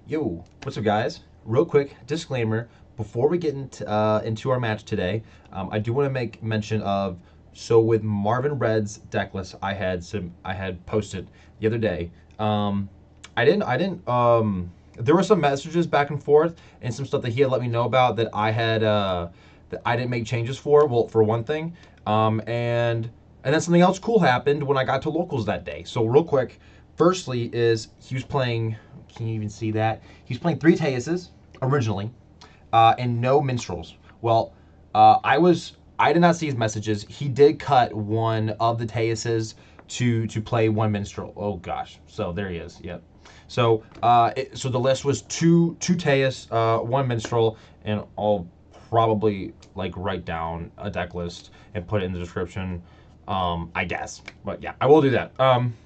Yo, what's up, guys? Real quick disclaimer before we get into our match today. I do want to make mention of with Marvin Red's deck list I had posted the other day. I didn't. There were some messages back and forth and some stuff that he had let me know about that I didn't make changes for. Well, for one thing, and then something else cool happened when I got to locals that day. So real quick, firstly is he was playing. Can you even see that? He's playing three Teuses originally, and no minstrels. Well, I did not see his messages. He did cut one of the Teuses to play one minstrel. Oh gosh, so there he is. Yep. So the list was two Teus, one minstrel, and I'll probably like write down a deck list and put it in the description. I guess, but yeah, I will do that.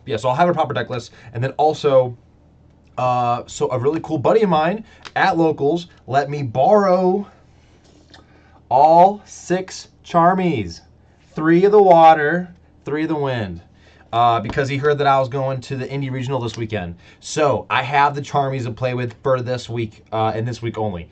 Yeah, so I'll have a proper deck list, and then also. So a really cool buddy of mine at locals let me borrow all six Charmies, three of the water, three of the wind, because he heard that I was going to the Indie Regional this weekend. So I have the Charmies to play with for this week, and this week only.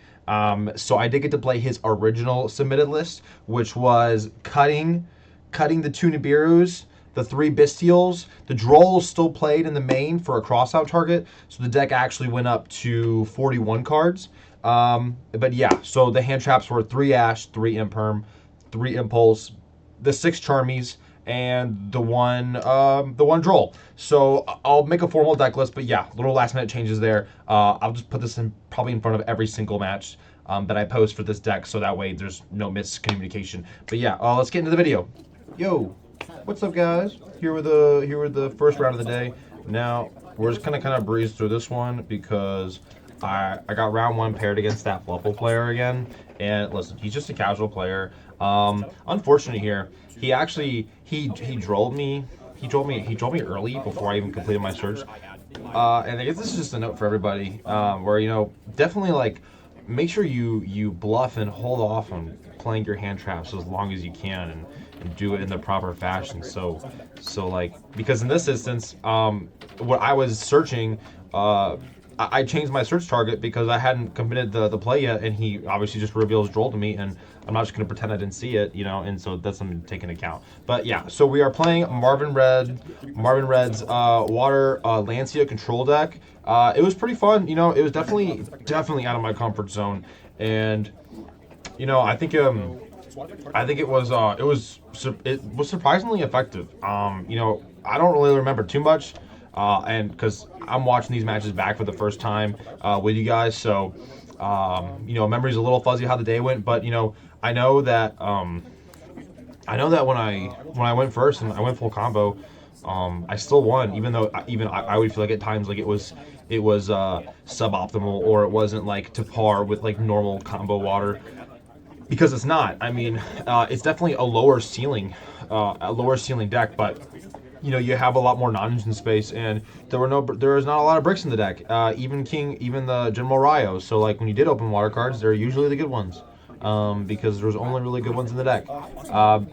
So I did get to play his original submitted list, which was cutting the two Nibiru's, the three Bestials. The Droll still played in the main for a crossout target, so the deck actually went up to 41 cards. But yeah, so the hand traps were 3 Ash, 3 Imperm, 3 Impulse, the 6 Charmies, and the one Droll. So I'll make a formal deck list, but yeah, little last minute changes there. I'll just put this in probably in front of every single match that I post for this deck, so that way there's no miscommunication. But yeah, let's get into the video. Yo, what's up, guys? Here with the first round of the day. Now we're just gonna kind of breeze through this one because I got round one paired against that Fluffle player again, and listen, he's just a casual player. Unfortunately here, he drilled me. He drilled me early before I even completed my search. And I guess this is just a note for everybody, where definitely like make sure you bluff and hold off on playing your hand traps as long as you can and do it in the proper fashion. So like, because in this instance, what I was searching, I changed my search target because I hadn't committed the play yet, and he obviously just reveals Droll to me, and I'm not just going to pretend I didn't see it, and so that's something to take into account. But yeah, so we are playing Marvin Red's Water Lancia control deck. It was pretty fun, it was definitely out of my comfort zone, and I think it was surprisingly effective. I don't really remember too much, and because I'm watching these matches back for the first time with you guys, so memory's a little fuzzy how the day went. But I know that when I went first and I went full combo, I still won, even though I would feel like at times like it was suboptimal, or it wasn't like to par with like normal combo water. Because it's not. I mean, it's definitely a lower ceiling deck, but you have a lot more non-engine space, and there is not a lot of bricks in the deck. Even the General Ryo. So like when you did open water cards, they're usually the good ones, because there's only really good ones in the deck.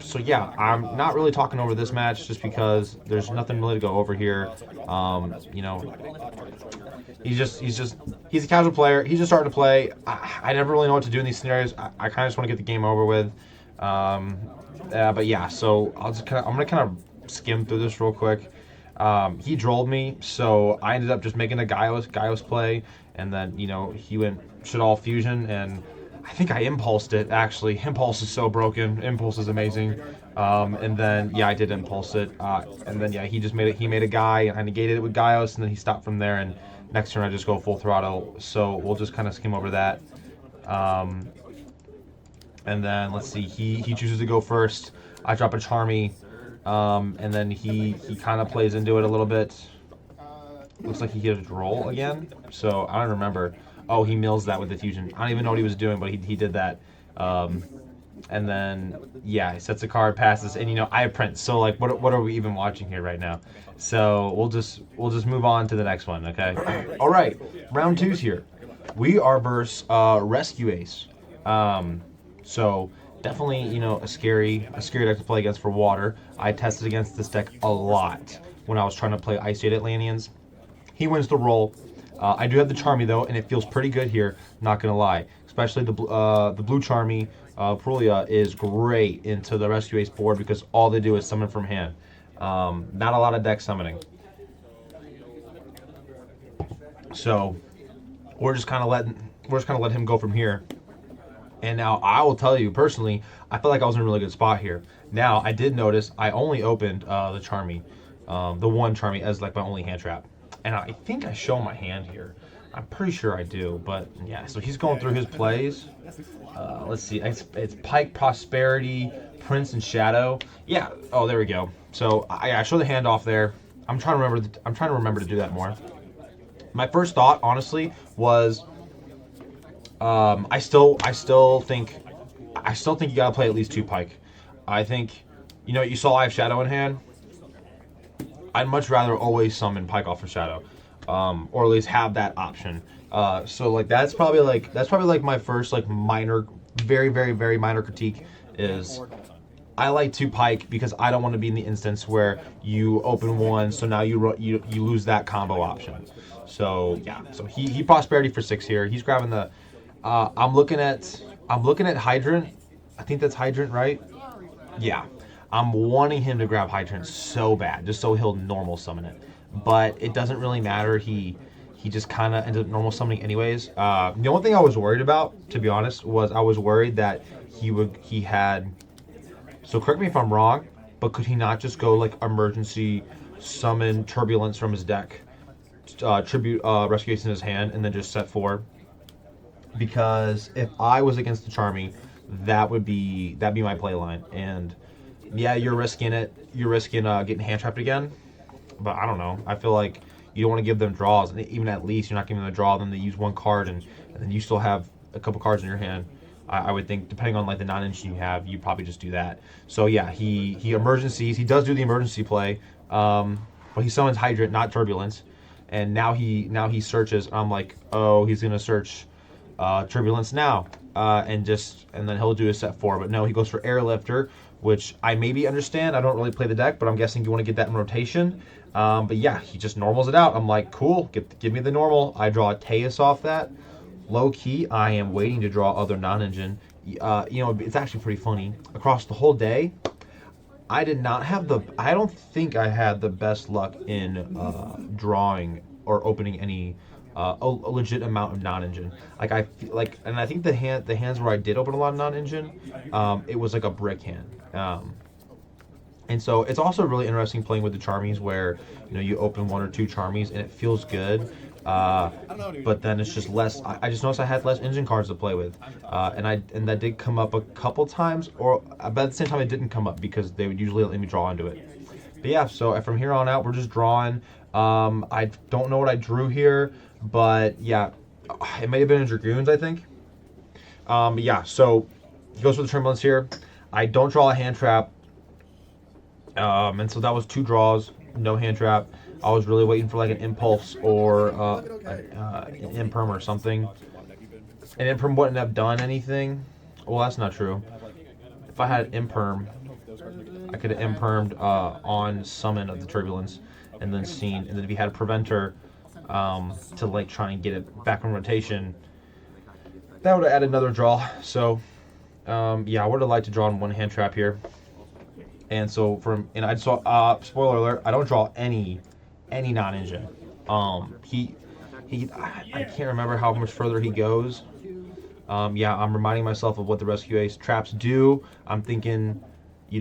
So yeah, I'm not really talking over this match just because there's nothing really to go over here. He's a casual player. He's just starting to play. I never really know what to do in these scenarios. I kind of just want to get the game over with. But yeah, so I'm gonna kind of skim through this real quick. He drolled me, so I ended up just making a Gaios play, and then he went shit all fusion, and I think I impulsed it actually. Impulse is so broken. Impulse is amazing. And then yeah, I did impulse it, and then yeah, he made a guy, and I negated it with Gaios, and then he stopped from there, and next turn I just go full throttle. So we'll just kind of skim over that. And then let's see, he chooses to go first. I drop a Charmy, and then he kind of plays into it a little bit. Looks like he hit a Droll again. So I don't remember. Oh, he mills that with the fusion. I don't even know what he was doing, but he did that. And then yeah, he sets a card, passes, and I have Prince. So like, what are we even watching here right now? So we'll just move on to the next one, okay? All right, round two's here. We are versus Rescue Ace. So definitely a scary deck to play against for water. I tested against this deck a lot when I was trying to play Ice Jade Atlanteans. He wins the roll. I do have the Charmy though, and it feels pretty good here. Not gonna lie, especially the blue Charmy Prulia is great into the Rescue Ace board because all they do is summon from hand. Not a lot of deck summoning, so we're just kind of letting him go from here. And now I will tell you personally, I felt like I was in a really good spot here. Now I did notice I only opened the Charmy, the one Charmy as like my only hand trap, and I think I show my hand here. I'm pretty sure I do, but yeah. So he's going through his plays. Let's see, it's Pike, Prosperity, Prince, and Shadow. Yeah. Oh, there we go. So I show the hand off there. I'm trying to remember. I'm trying to remember to do that more. My first thought, honestly, was I still think you gotta play at least 2 Pike. I think, you saw I have Shadow in hand. I'd much rather always summon Pike off of Shadow, or at least have that option. So like that's probably like my first like minor, very very very minor critique is I like 2 Pike because I don't want to be in the instance where you open one, so now you lose that combo option. So yeah, so he prosperity for 6 here. He's grabbing the. I'm looking at Hydrant. I think that's Hydrant, right? Yeah. I'm wanting him to grab Hydrant so bad, just so he'll normal summon it. But it doesn't really matter. He just kind of ended up normal summoning anyways. The only thing I was worried about, to be honest, was I was worried that he had. So correct me if I'm wrong, but could he not just go like emergency summon Turbulence from his deck, tribute Rescue Ace in his hand, and then just set 4? Because if I was against the Charmy, that'd be my play line. And yeah, you're risking it. You're risking getting hand trapped again. But I don't know. I feel like you don't want to give them draws, and even at least you're not giving them a draw. Then they use 1 card, and then you still have a couple cards in your hand. I would think, depending on like the non-engine you have, you probably just do that. So yeah, he emergencies. He does do the emergency play, but he summons Hydrant, not Turbulence. And now he searches. I'm like, oh, he's gonna search Turbulence now, and then he'll do a set 4. But no, he goes for Airlifter, which I maybe understand. I don't really play the deck, but I'm guessing you want to get that in rotation. But yeah, he just normals it out. I'm like, cool, give me the normal. I draw a Teus off that. Low key, I am waiting to draw other non-engine. It's actually pretty funny. Across the whole day, I don't think I had the best luck in drawing or opening any a legit amount of non-engine. Like I feel like, and I think the hands where I did open a lot of non-engine, it was like a brick hand. And so it's also really interesting playing with the Charmies where you open 1 or 2 Charmies and it feels good. But then it's just less. I just noticed I had less engine cards to play with, and that did come up a couple times, but at the same time it didn't come up because they would usually let me draw into it. But yeah, so from here on out we're just drawing. I don't know what I drew here, but yeah, it may have been in Dragoons, I think. But yeah, so he goes for the Turbulence here. I don't draw a hand trap, and so that was 2 draws, no hand trap. I was really waiting for like an Impulse or an Imperm or something. An Imperm wouldn't have done anything. Well, that's not true. If I had Imperm, I could have Impermed on Summon of the Turbulence, and then if he had a Preventer to like try and get it back in rotation, that would have added another draw. So yeah, I would have liked to draw in 1 hand trap here. And so I saw spoiler alert, I don't draw any non-engine. I can't remember how much further he goes. Yeah, I'm reminding myself of what the Rescue Ace traps do. I'm thinking,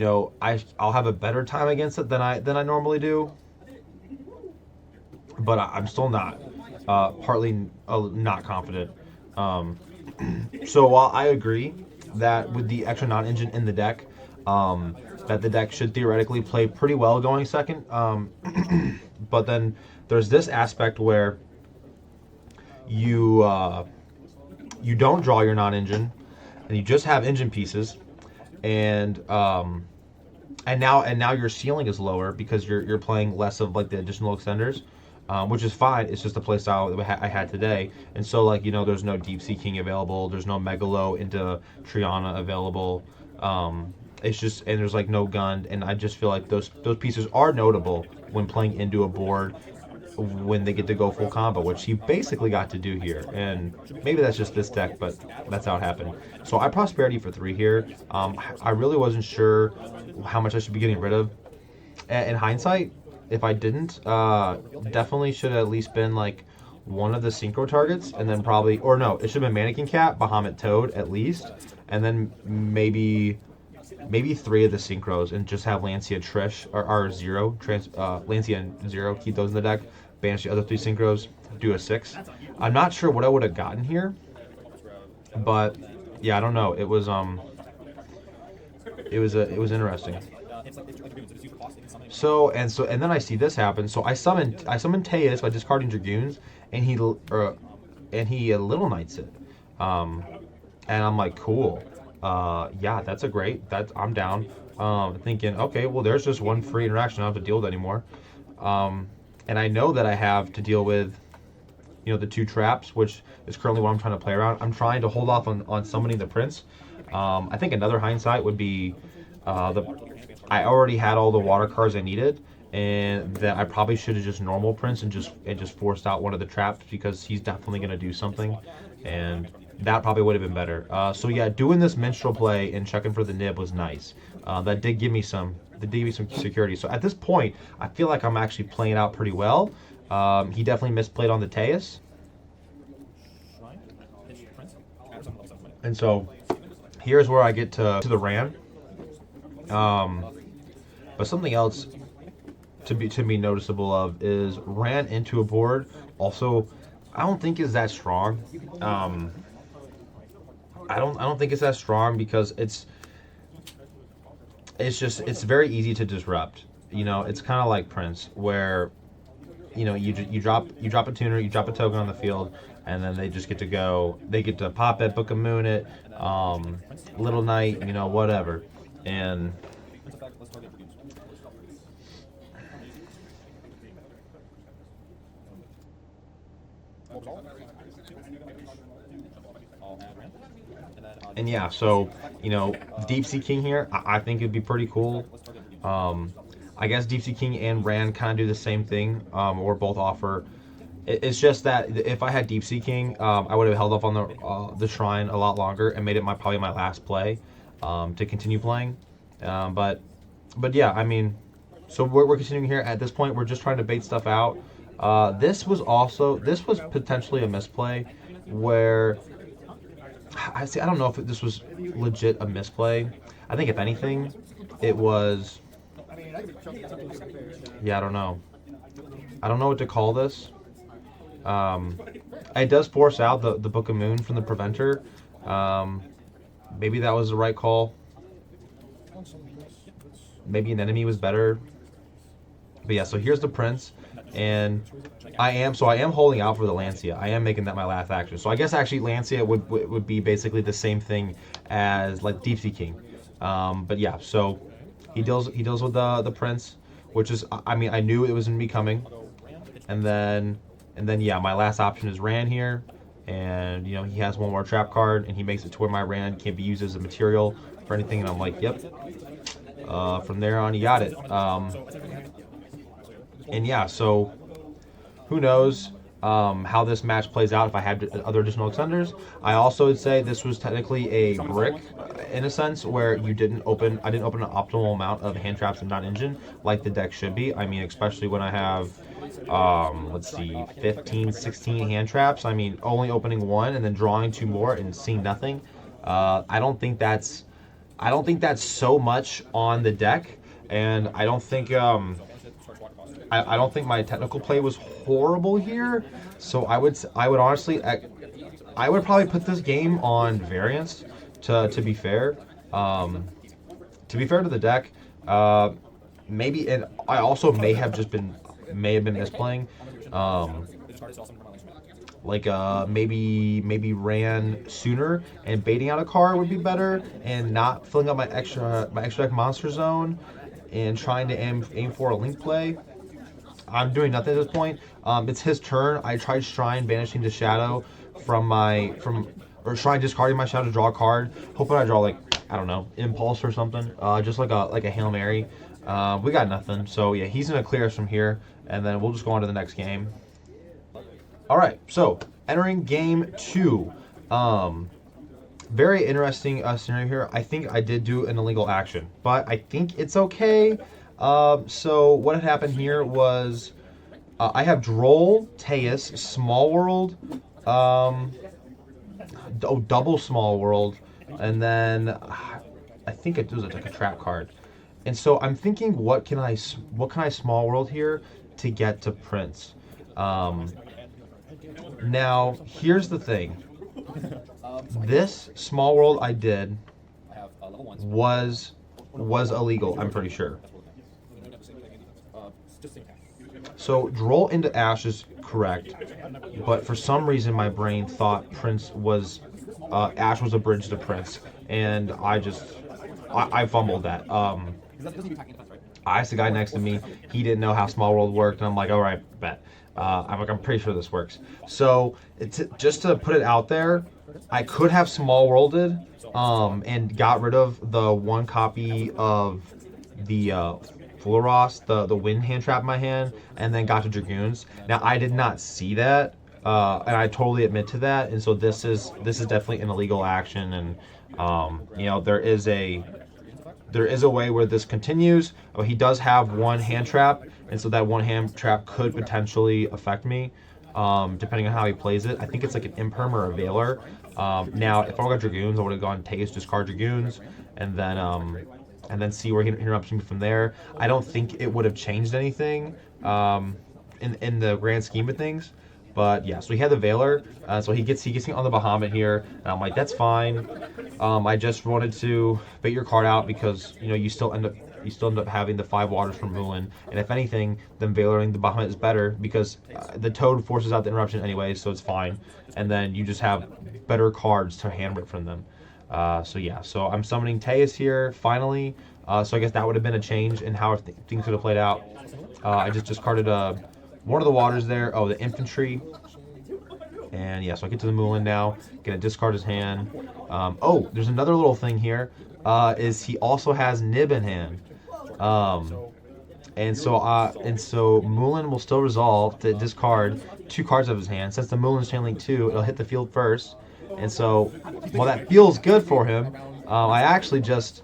I'll have a better time against it than I normally do. But I'm still not, partly not confident. So while I agree that with the extra non-engine in the deck, that the deck should theoretically play pretty well going second. But then there's this aspect where you don't draw your non-engine, and you just have engine pieces, and now your ceiling is lower because you're playing less of like the additional extenders, which is fine. It's just the play style that I had today, and so there's no Deep Sea King available, there's no Megalo into Triana available. It's just, and there's like no gun, and I just feel like those pieces are notable when playing into a board when they get to go full combo, which he basically got to do here. And maybe that's just this deck, but that's how it happened. So I prosperity for 3 here. I really wasn't sure how much I should be getting rid of. In hindsight, if I didn't, definitely should have at least been like one of the synchro targets, and then probably, or no, it should have been Mannequin Cat, Bahamut Toad at least, and then maybe 3 of the synchros, and just have Lancia Trish or Zero, Lancia and Zero, keep those in the deck, banish the other 3 synchros, do a 6. I'm not sure what I would have gotten here, but yeah, I don't know. It was interesting. So and then I see this happen. So I summon Teus by discarding Dragoons, and he Little Knights it, and I'm like, cool, yeah, that's a great, I'm down. Thinking, okay, well, there's just one free interaction, I don't have to deal with anymore. And I know that I have to deal with, the 2 traps, which is currently what I'm trying to play around. I'm trying to hold off on summoning the Prince. I think another hindsight would be I already had all the water cards I needed, and that I probably should have just normal Prince and just forced out one of the traps, because he's definitely going to do something, and that probably would have been better. So yeah, doing this minstrel play and checking for the nib was nice. That did give me some security. So at this point, I feel like I'm actually playing out pretty well. He definitely misplayed on the Teus, and so here's where I get to the Ran. But something else to be noticeable of is Ran into a board. Also, I don't think is that strong. I don't think it's that strong, because it's very easy to disrupt. It's kind of like Prince, where you drop a tuner, you drop a token on the field, and then they just get to go. They get to pop it, book a moon it, Little Knight, whatever, and. And yeah, so Deep Sea King here, I think it'd be pretty cool. I guess Deep Sea King and Ran kind of do the same thing, or both offer. It's just that if I had Deep Sea King, I would have held off on the shrine a lot longer and made it probably my last play, to continue playing. But yeah, I mean, so we're continuing here. At this point, we're just trying to bait stuff out. This was potentially a misplay, where I don't know if this was legit a misplay. I think if anything, it was. Yeah, I don't know. I don't know what to call this. It does force out the Book of Moon from the Preventer. Maybe that was the right call. Maybe an enemy was better. But yeah, so here's the Prince, and I am holding out for the Lancia. I am making that my last action. So I guess actually Lancia would be basically the same thing as like Deep Sea King. But yeah, so he deals with the Prince, which is, I mean, I knew it was gonna be coming, and then yeah, my last option is Ran here, and he has one more trap card, and he makes it to where my Ran can't be used as a material for anything, and I'm like, yep. From there on, he got it. And yeah, so who knows how this match plays out if I had other additional extenders. I also would say this was technically a brick, in a sense, where I didn't open an optimal amount of hand traps and non-engine like the deck should be. I mean, especially when I have, let's see, 15, 16 hand traps. I mean, only opening 1 and then drawing 2 more and seeing nothing. I don't think that's so much on the deck, and I don't think I don't think my technical play was horrible here. So I would honestly, I would probably put this game on variance. To be fair, to the deck, maybe, and I also may have been misplaying. Maybe Ran sooner and baiting out a card would be better, and not filling up my extra deck monster zone and trying to aim for a link play. I'm doing nothing at this point. It's his turn. I tried Shrine banishing the Shadow or Shrine discarding my Shadow to draw a card, hoping I draw, like, I don't know, Impulse or something. Just like a Hail Mary. We got nothing. So yeah, he's gonna clear us from here, and then we'll just go on to the next game. All right, so entering game 2. Very interesting scenario here. I think I did do an illegal action, but I think it's okay. So what had happened here was I have Droll, Teus, Small World, double Small World, and then I think it was like a trap card. And so I'm thinking, what can I Small World here to get to Prince? Now here's the thing. This Small World I did was illegal, I'm pretty sure. So Droll into Ash is correct, but for some reason my brain thought Ash was a bridge to Prince, and I fumbled that. I asked the guy next to me, he didn't know how Small World worked, and I'm like, all right, bet. I'm pretty sure this works. So just to put it out there, I could have Small Worlded and got rid of the one copy of the Fluoros, the wind hand trap in my hand, and then got to Dragoons. Now I did not see that, and I totally admit to that. And so this is definitely an illegal action, and there is a way where this continues. He does have one hand trap, and so that one hand trap could potentially affect me, depending on how he plays it. I think it's like an Imperm or a Veiler. Now, if I would have got Dragoons, I would have gone Taste, discard Dragoons, and then see where he interrupts me from there. I don't think it would have changed anything in the grand scheme of things. But yeah, so he had the Veiler, so he gets me on the Bahamut here, and I'm like, that's fine. I just wanted to bait your card out because you still end up having the 5 waters from Mulan, and if anything, then Veiling the Bahamut is better because the Toad forces out the interruption anyway, so it's fine, and then you just have better cards to hand rip from them. So yeah, so I'm summoning Teus here finally. So I guess that would have been a change in how things could have played out. I just discarded one of the waters there. Oh, the infantry. And yeah, so I get to the Mulan now. Gonna discard his hand. Oh, there's another little thing here. Is he also has Nib in hand. And so Mulan will still resolve to discard 2 cards of his hand. Since the Mulan's chain link 2, it'll hit the field first. And so, while that feels good for him, I actually just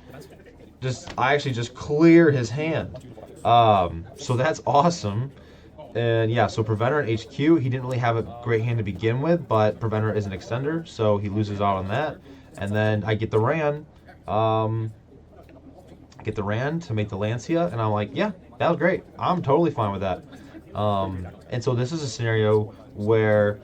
clear his hand. So that's awesome. And yeah, so Preventer and HQ, he didn't really have a great hand to begin with, but Preventer is an extender, so he loses out on that. And then I get the Ran. To make the Lancia, and I'm like, yeah, that was great. I'm totally fine with that. And so this is a scenario where,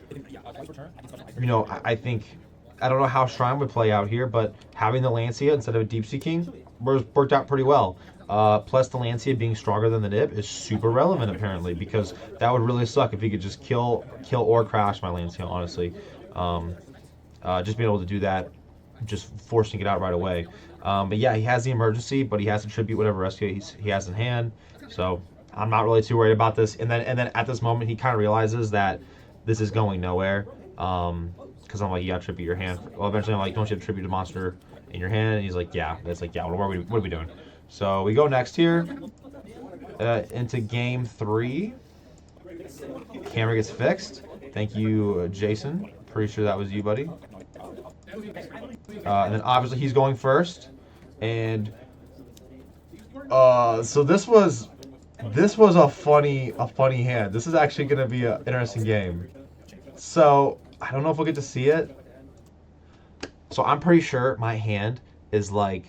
I think, I don't know how Shrine would play out here, but having the Lancia instead of a Deep Sea King worked out pretty well. Plus the Lancia being stronger than the Nib is super relevant apparently, because that would really suck if he could just kill or crash my Lancia, honestly. Just being able to do that, just forcing it out right away. But yeah, he has the emergency, but he has to tribute whatever rescue he has in hand. So I'm not really too worried about this. And then at this moment, he kind of realizes that this is going nowhere. Because I'm like, you got to tribute your hand. Well, eventually I'm like, don't you have to tribute a monster in your hand? And he's like, yeah. It's like, yeah, what are we doing? So we go next here into game 3. Camera gets fixed. Thank you, Jason. Pretty sure that was you, buddy. And then obviously he's going first. And so this was a funny hand. This is actually going to be an interesting game. So I don't know if we'll get to see it. So I'm pretty sure my hand is like,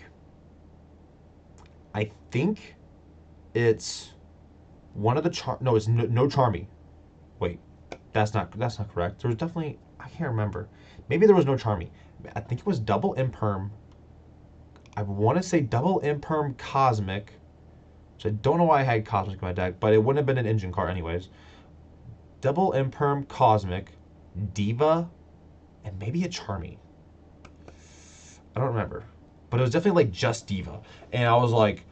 I think it's one of the no, it's no Charmy. Wait, that's not correct. There was definitely, I can't remember. Maybe there was no Charmy. I think it was double Imperm. I want to say double Imperm Cosmic, which I don't know why I had Cosmic in my deck, but it wouldn't have been an engine card anyways. Double Imperm Cosmic, Diva, and maybe a Charmy. I don't remember. But it was definitely like just Diva. And I was like,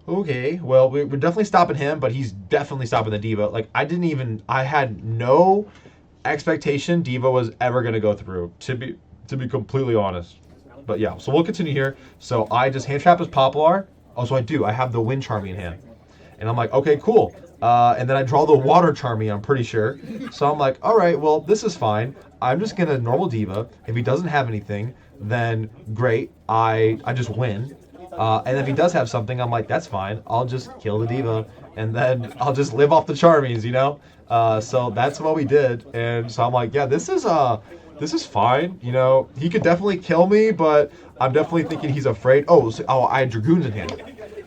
okay, well, we're definitely stopping him, but he's definitely stopping the Diva. Like, I had no expectation Diva was ever going to go through, to be completely honest. But yeah, so we'll continue here. So I just hand trap his Poplar, Oh, so I do. I have the Wind Charmy in hand. And I'm like, okay, cool. And then I draw the Water Charmy, I'm pretty sure. So I'm like, all right, well, this is fine. I'm just going to normal Diva. If he doesn't have anything, then great. I just win. And if he does have something, I'm like, that's fine. I'll just kill the Diva. And then I'll just live off the Charmies, you know? So that's what we did. And so I'm like, yeah, this is fine. You know, he could definitely kill me, but I'm definitely thinking he's afraid. Oh, I had Dragoons in hand.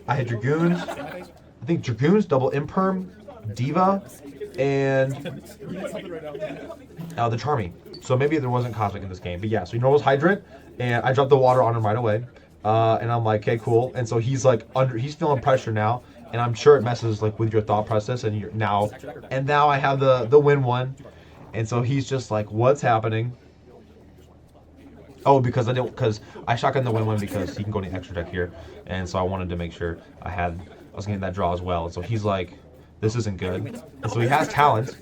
I had Dragoons. I think Dragoons, double Imperm, Diva, and the Charmy. So maybe there wasn't Cosmic in this game. But yeah, so he normals Hydrant, and I dropped the water on him right away. And I'm like, okay, cool. And so he's like he's feeling pressure now, and I'm sure it messes like with your thought process. And now I have the win one, and so he's just like, what's happening? Oh, because I shotgun the win one because he can go to the extra deck here, and so I wanted to make sure I was getting that draw as well. And so he's like, this isn't good. And so he has talent,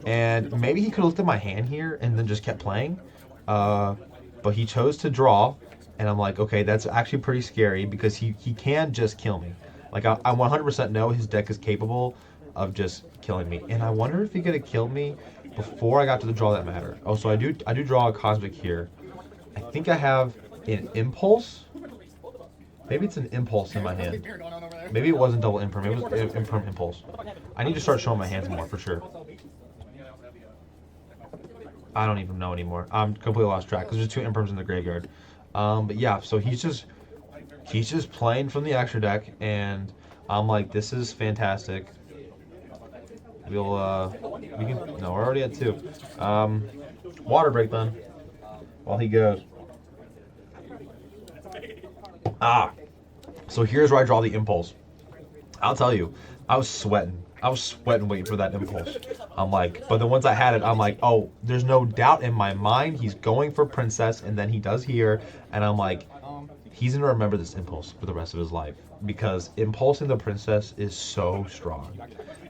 and maybe he could have looked at my hand here and then just kept playing, but he chose to draw, and I'm like, okay, that's actually pretty scary because he can just kill me. Like I 100% know his deck is capable of just killing me, and I wonder if he could have killed me before I got to the draw that mattered. Oh, so I do draw a Cosmic here. I think I have an Impulse. Maybe it's an Impulse in my hand. Maybe it wasn't double Imperm. It was Imperm Impulse. I need to start showing my hands more for sure. I don't even know anymore. I'm completely lost track because there's two Imperms in the graveyard. But yeah, so he's just playing from the extra deck, and I'm like, this is fantastic. We can, no, we're already at 2. Water break then, while he goes. So here's where I draw the Impulse. I'll tell you, I was sweating waiting for that Impulse. I'm like, but then once I had it, I'm like, oh, there's no doubt in my mind he's going for Princess, and then he does here, and I'm like, he's gonna remember this Impulse for the rest of his life, because impulsing the Princess is so strong.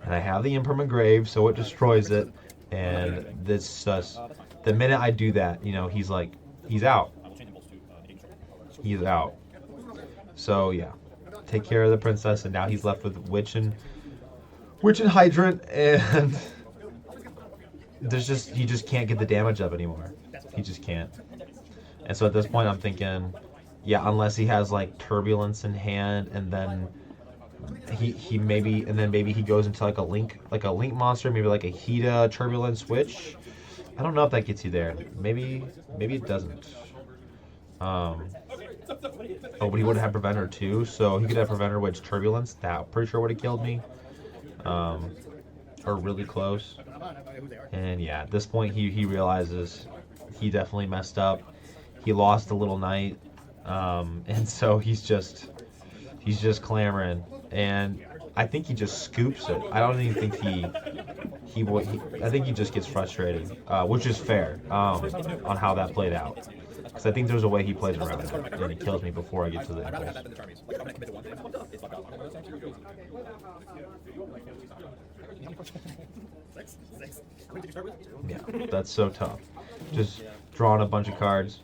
And I have the Impermanent Grave, so it destroys it, and this the minute I do that, you know, he's like, he's out. He's out. So yeah, take care of the Princess, and now he's left with Witch and Hydrant, and he just can't get the damage up anymore. He just can't. And so at this point, I'm thinking, yeah, unless he has like Turbulence in hand, and then maybe he goes into like a link monster, maybe like a Hida Turbulence Witch. I don't know if that gets you there. Maybe it doesn't. Oh, but he would have Preventer too, so he could have Preventer Witch Turbulence. That I'm pretty sure would have killed me. Or really close. And yeah, at this point he realizes he definitely messed up. He lost the little knight, and so he's just clamoring, and I think he just scoops it. I don't even think I think he just gets frustrated, which is fair, on how that played out. Because I think there's a way he plays around it, and he kills me before I get to the impulse. Yeah, that's so tough. Just drawing a bunch of cards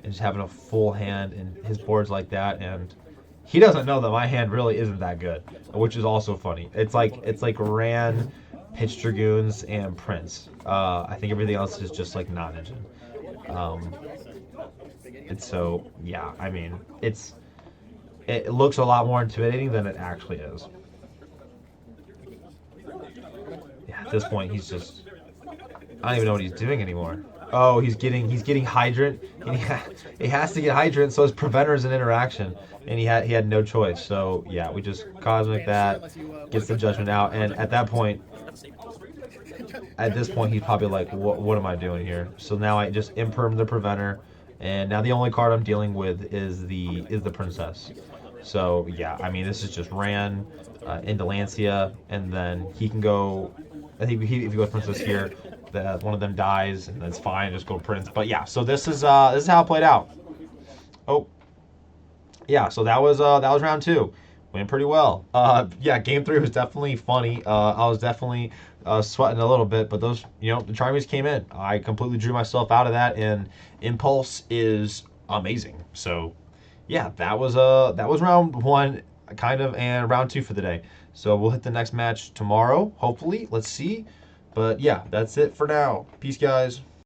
and just having a full hand, and his board's like that, and he doesn't know that my hand really isn't that good, which is also funny. It's like Ran, Pitch Dragoons, and Prince. I think everything else is just like non-engine. And so yeah, I mean, it looks a lot more intimidating than it actually is. Yeah, at this point he's just, I don't even know what he's doing anymore. Oh, he's getting Hydrant. And he has to get Hydrant, so his Preventer is an interaction, and he had no choice. So yeah, we just Cosmic that, gets the Judgment out, and at this point he's probably like, what am I doing here? So now I just Imperm the Preventer, and now the only card I'm dealing with is the Princess. So yeah, I mean, this is just Ran into Lancia, and then he can go. I think if he goes Princess here, that one of them dies, and that's fine. Just go Prince. But yeah, so this is how it played out. Oh, yeah. So that was round 2. Went pretty well. Yeah, game 3 was definitely funny. I was definitely sweating a little bit, but those, the Charmies came in. I completely drew myself out of that, and Impulse is amazing. So yeah, that was round one, kind of, and round two for the day. So we'll hit the next match tomorrow, hopefully. Let's see. But yeah, that's it for now. Peace, guys.